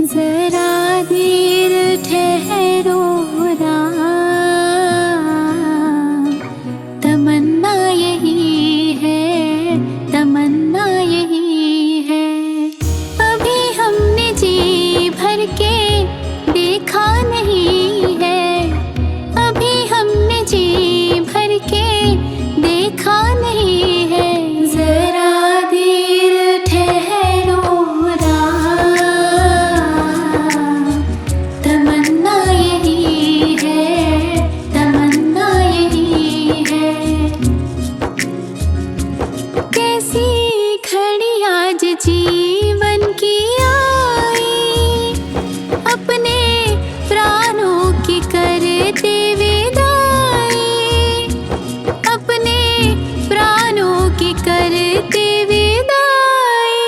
जरा देर ठहरो राम, तमन्ना यही है, तमन्ना यही है। अभी हमने जी भर के देखा नहीं है, अभी हमने जी भर के देखा नहीं है। जरा देर ठहरो राम, तमन्ना यही है, तमन्ना यही है। कैसी घड़ी आज जीवन की आई, अपने प्राणों की करते विदाई, अपने प्राणों की करते विदाई।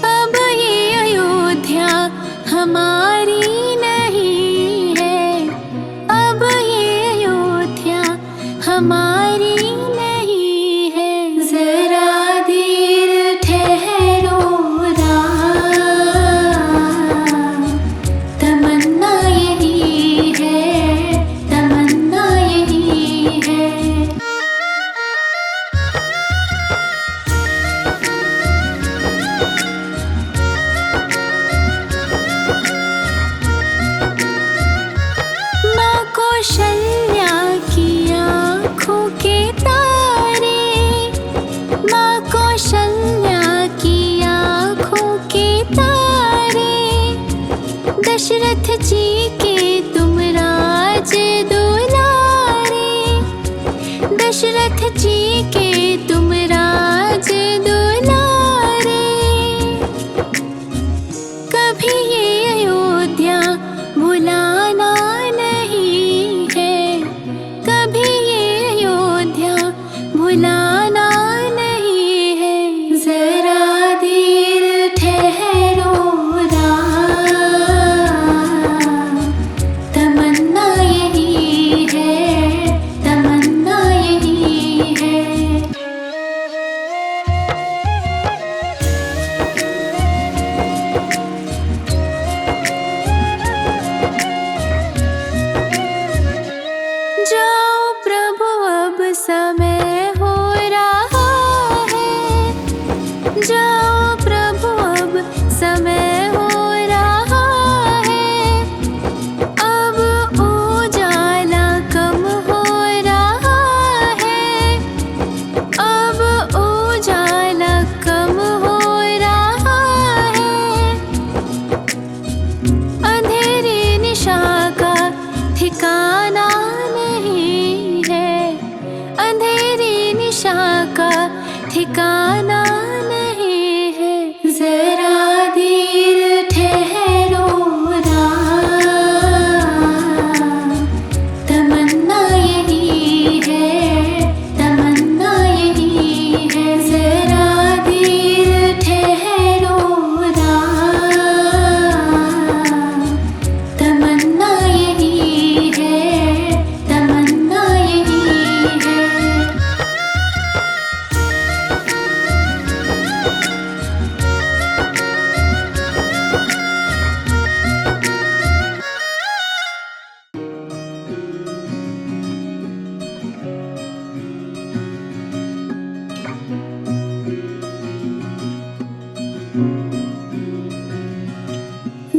अब ये अयोध्या हमारी नहीं है, अब ये अयोध्या हमारी नहीं है। जरा देर ठहरो राम, तमन्ना यही है, तमन्ना यही है। माँ कौशल्या की आँखों के तारे, माँ कौशल्या की आँखों के तारे, दशरथ जी के तुम राज दुलारे, दशरथ जी के तुम राज दुलारे। कभी ये अयोध्या भुलाना नहीं है, कभी ये अयोध्या भुलाना नहीं है। जरा देर ठहरो राम, तमन्ना यही है, तमन्ना यही है। जाओ प्रभु अब समय हो रहा है, जाओ प्रभु अब समय हो रहा है। अब उजाला कम हो रहा है, अब उजाला कम हो रहा है। अंधेरी निशा का ठिकाना नहीं है, अंधेरी निशा का ठिकाना नहीं है। जरा देर ठहरो राम, तमन्ना यही है, तमन्ना यही है। जरा देर ठहरो राम, तमन्ना यही है, तमन्ना यही है।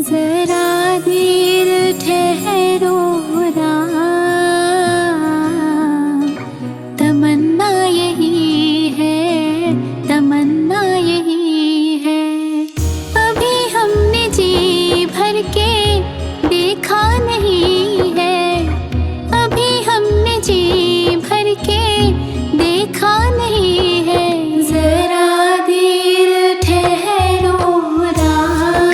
जरा देर ठहरो राम, तमन्ना यही है, तमन्ना यही है। अभी हमने जी भर के देखा नहीं है, अभी हमने जी भर के देखा नहीं है। जरा देर ठहरो राम,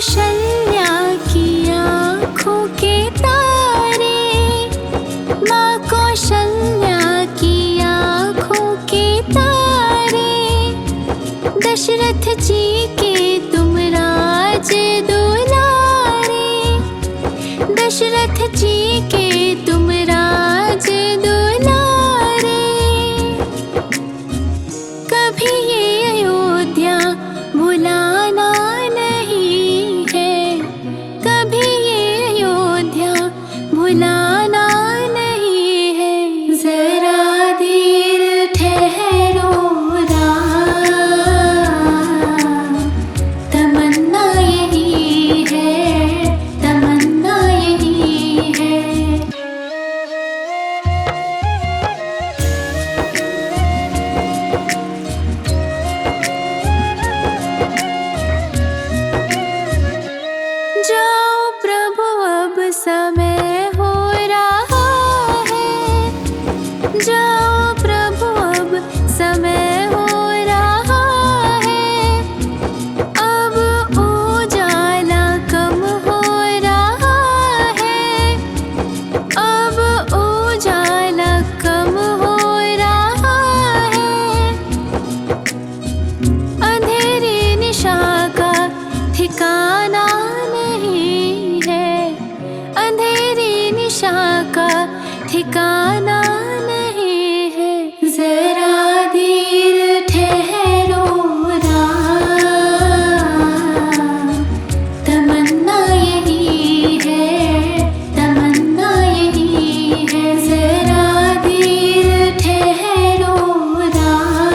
कौशल्या की आँखों के तारे, माँ कौशल्या की आँखों के तारे, दशरथ जी के तुम राज दुलारे, दशरथ जी के तुम राज दुलारे। कभी ये अयोध्या भुलाना नहीं है, कभी ये अयोध्या भुलाना नहीं है। जरा देर ठहरो राम, तमन्ना यही है, तमन्ना यही है। जाओ प्रभु अब समय हो रहा है, जाओ प्रभु अब समय हो रहा है। अब उजाला कम हो रहा है, अब उजाला कम हो रहा है। अंधेरी निशा का ठिकाना नहीं है, अंधेरी निशा का ठिकाना नहीं है। जरा देर ठहरो राम, तमन्ना यही है, तमन्ना यही है। जरा देर ठहरो राम,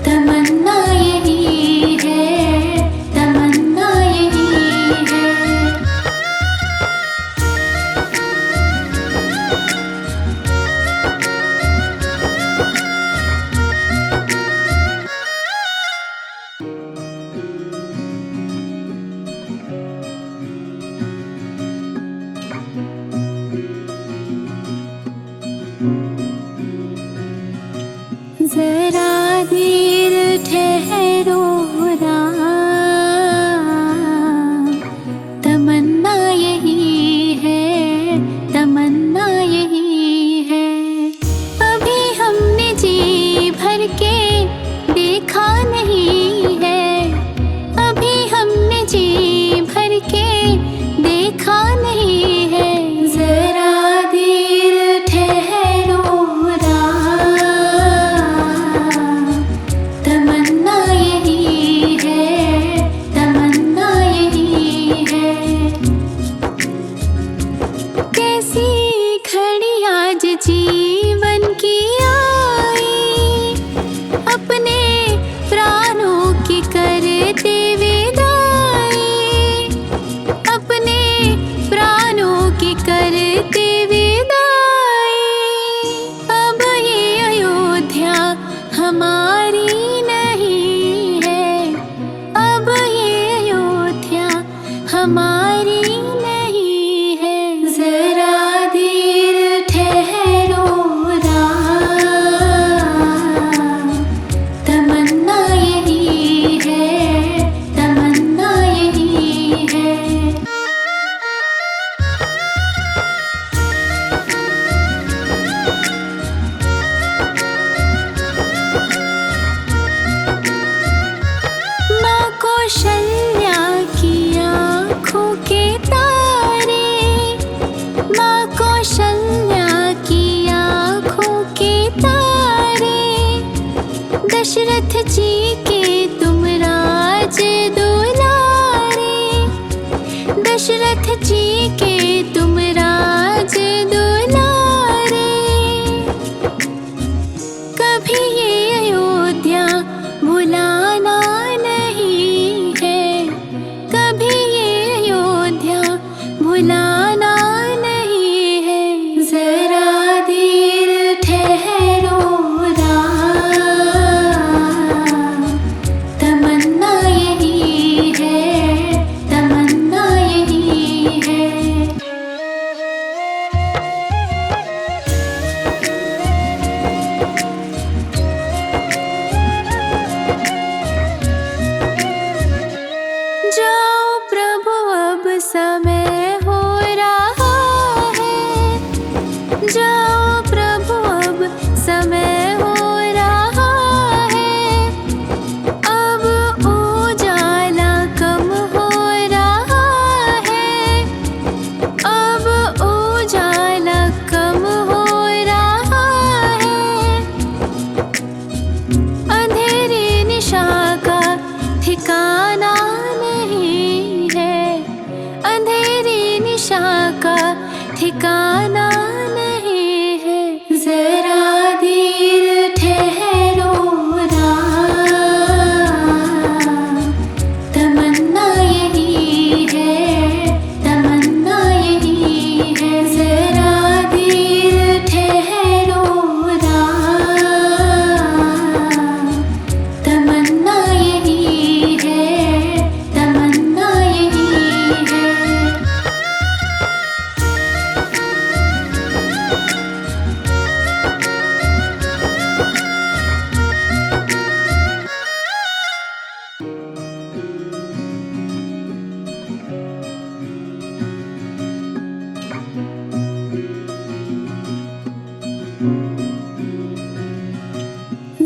तमन्ना यही है, तमन्ना यही है। जरा देर ठहरो राम, तमन्ना यही है, तमन्ना यही है। अभी हमने जी भर के देखा नहीं है, अभी हमने जी भर के देखा नहीं है। जरा देर ठहरो राम, तमन्ना यही है, तमन्ना यही है। कैसी घड़ी आज जीवन की आई, अपने प्राणों की करते विदाई, अपने प्राणों की करते विदाई। अब ये अयोध्या हमारी नहीं है, अब ये अयोध्या हमारी नहीं है। जरा देर ठहरो राम, तमन्ना यही है, तमन्ना यही है। माँ कौशल्या की आँखों के तारे, माँ कौशल्या की आँखों के तारे, दशरथ जी के तुम राज दुलारे, दशरथ जी के तुम राज दुलारे। कभी ये अयोध्या भुलाना नहीं है, कभी ये अयोध्या भुलाना नहीं है। जरा देर ठहरो राम, तमन्ना यही है, तमन्ना यही है।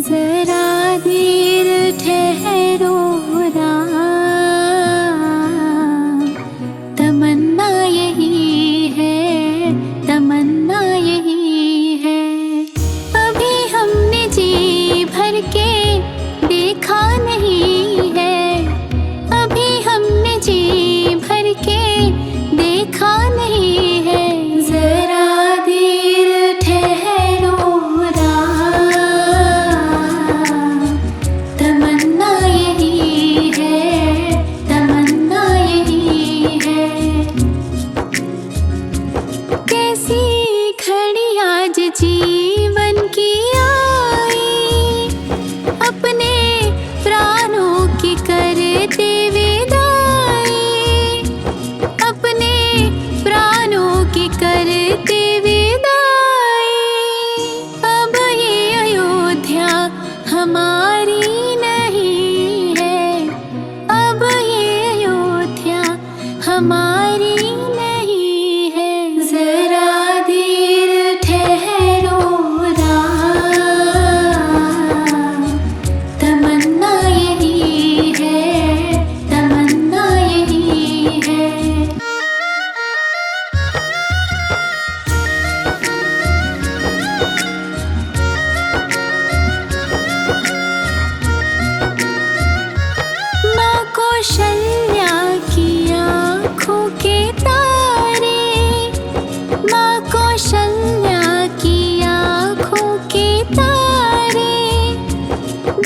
जरा देर ठहरो राम, तमन्ना यही है, तमन्ना यही है। अभी हमने जी भर के देखा नहीं है, अभी हमने जी भर के देखा नहीं है। जरा देर ठहरो राम, तमन्ना यही है, तमन्ना यही है। कैसी घड़ी आज जीवन की आई, अपने प्राणों की करते विदाई, अपने प्राणों की करते विदाई। अब ये अयोध्या हमारी नहीं है, अब ये अयोध्या हमारी नहीं है। जरा देर ठहरो राम, तमन्ना यही है, तमन्ना यही है। माँ कौशल्या की आँखों के तारे, माँ कौशल्या की आँखों के तारे,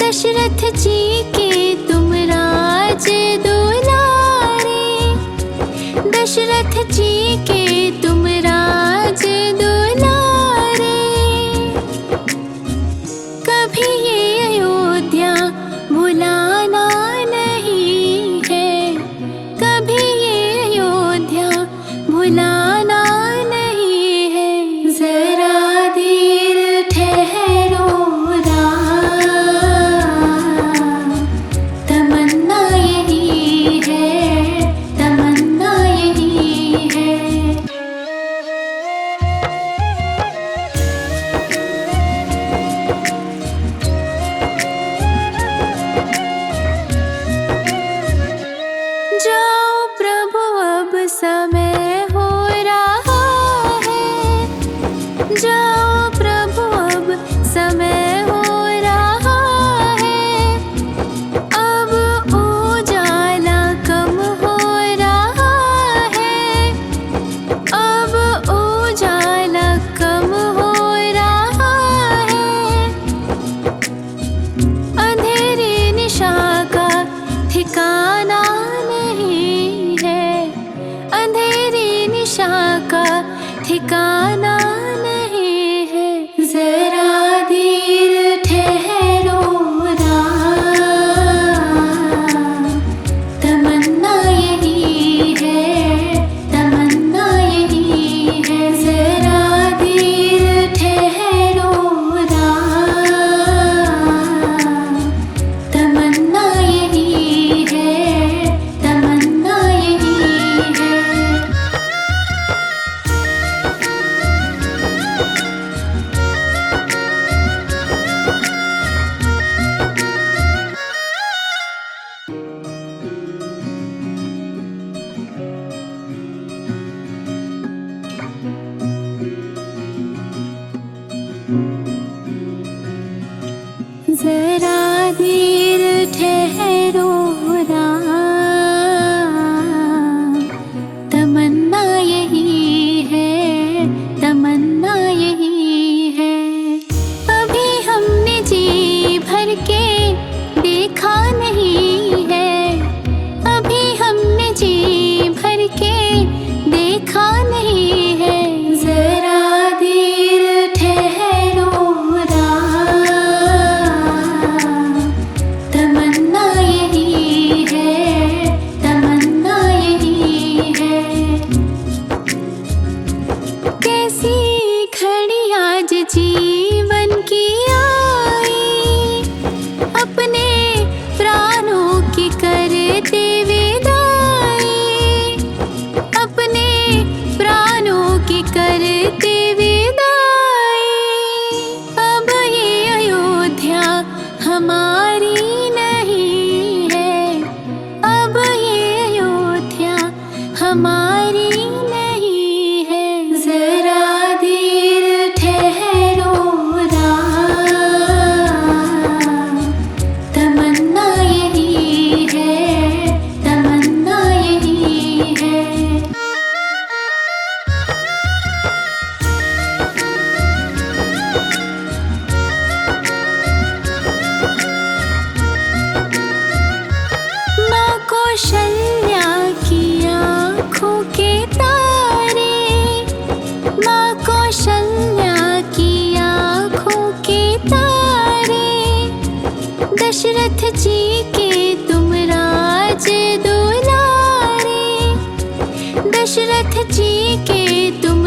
दशरथ जी के तुम राज दुलारे, दशरथ जी के तुम राज दुलारे। कभी ये अयोध्या भुलाना नहीं है, कभी ये अयोध्या भुलाना नहीं है। जरा देर ठहरो राम, तमन्ना यही है, तमन्ना यही है। जाओ प्रभु अब समय हो रहा है, जाओ प्रभु अब समय हो रहा है। अब उजाला कम हो रहा है, अब उजाला कम हो रहा है। अंधेरे निशा का ठिकाना नहीं है, अंधेरी निशा का ठिकाना नहीं है। जरा देर ठहरो राम, तमन्ना यही है, तमन्ना यही है। जरा देर ठहरो राम, तमन्ना यही है, तमन्ना यही है। जरा देर ठहरो राम, तमन्ना यही है, तमन्ना यही है। अभी हमने जी भर के देखा नहीं है, अभी हमने जी भर के देखा नहीं है। जरा देर ठहरो राम, कौशल्या की आँखों के तारे, माँ कौशल्या की आँखों के तारे, दशरथ जी के तुम राज दुलारे, दशरथ जी के तुम